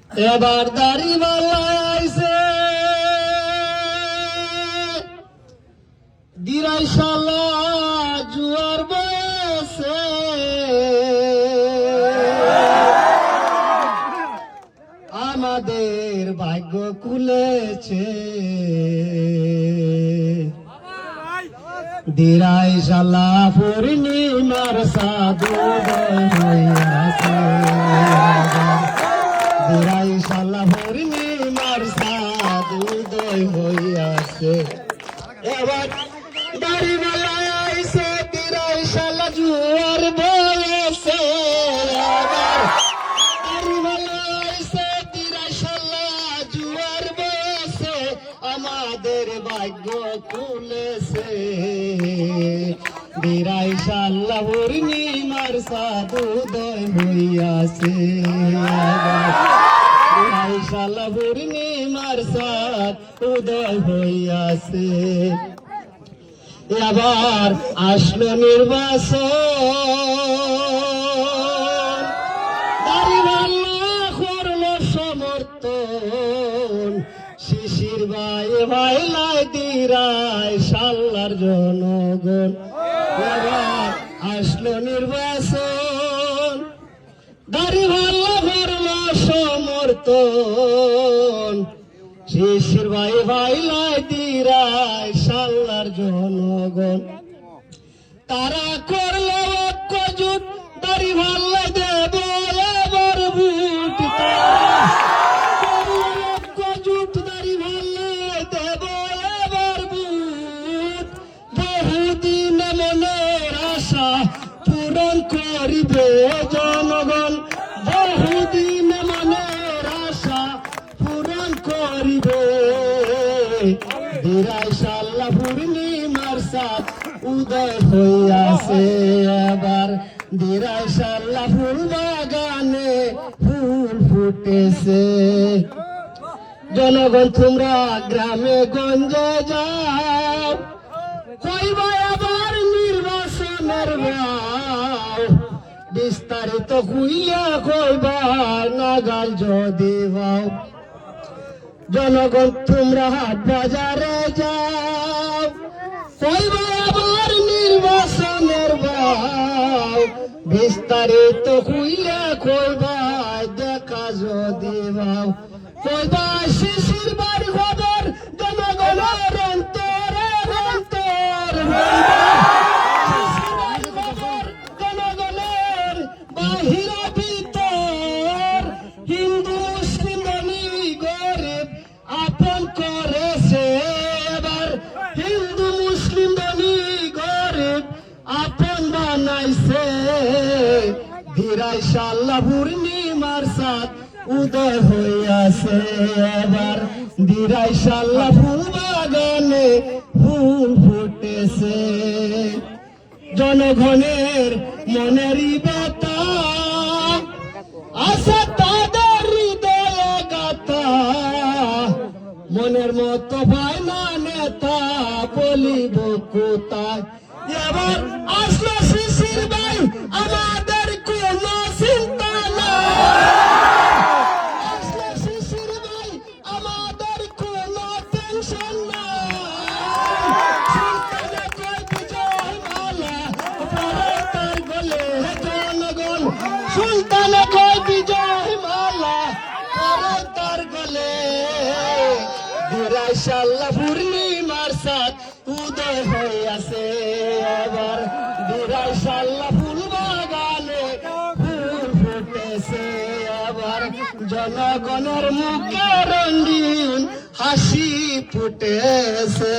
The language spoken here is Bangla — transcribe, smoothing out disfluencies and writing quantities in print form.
এবার দাড়ি বালাইছে দিরাই শালা জুয়ার বয়সে আমাদের ভাগ্য খুলেছে দিরাই শালা পূর্ণিমার সাধুদয় হইয়াছে দিরাই শালা পূর্ণিমার সাধুদয় হইয়াছে এবার দাড়ি বালাইছে দিরাই শালা জুয়ার বয়সে দাড়ি বালাইছে দিরাই শালা জুয়ার বয়সে আমাদের ভাগ্য খুলেছে দিরাই শালা পূর্ণিমার সাধুদয় হইয়াছে দিরাই শালা পূর্ণিমার সাধুদয় হইয়াছে আবার আসলো নির্বাচন দাড়িওয়ালা করলো সমর্থন শিশির ভাই ভাইলাই দিরাই শালার জনগণ আবার আসলো নির্বাচন দাড়িওয়ালা করলো সমর্থন শিশির ভাই ভাইলাই দিরাই শালার জনগণ তারা করলো ঐক্য জোট দাড়ি ভাল্লা দেব এবার ভোট ঐক্য জোট দাড়ি ভাল্লা দেব এবার ভোট বহুদিন মনের আশা পূরণ করিবে জনগণ বহুদিন মনের আশা পূরণ করিবে দিরাই শালা পূর্ণিমার সাথ উদয় হইয়াছে এবার দিরাই শালা ফুল বাগানে ফুল ফুটেছে জনগণ তোমরা গ্রামে গঞ্জে যাও কইবা আবার নির্বাচনের ভাও বিস্তারিত হইয়া কইবা নাগাল যদি ভাও জনগণ তোমরা হাট বাজারে যাও কইবা আবার নির্বাচনের ভাও বিস্তারিত হইয়া কইবা দেখা যদি ভাও কইবা শিশির বাড়ি খবর জনগণের অন্তরে অন্তর জনগণের বাহির ভিতর হিন্দু মুসলিম ধনী গরিব আপন করেছে এবার হিন্দু মুসলিম ধনী গরিব আপন বানাইছে দিরাই শালা পূর্ণিমার সাথ উদয় হইয়াছে এবার দিরাই শালা ফুল বাগানে ফুল ফুটেছে জনগণের মনেরই ব্যথা আছে তাদের হৃদয়ে গাথা মনের মতো ভাই না নেতা বলিব কোথায় এবার আসলো শিশির ভাই আমাদের কোনো চিন্তা নাই আসলো শিশির ভাই আমাদের কোনো টেনশন নাই সুলতানে কয় বিজয় মালা পরে তার গলে জনগণ সুলতানে কয় বিজয় মালা পরে তার গলে দিরাই শালা পূর্ণিমার সাথ উদয় হইয়াছে এবার দিরাই শালা ফুল বাগানে ফুল ফুটেছে এবার জনগণের মুখে রঙিন হাসি ফুটেছে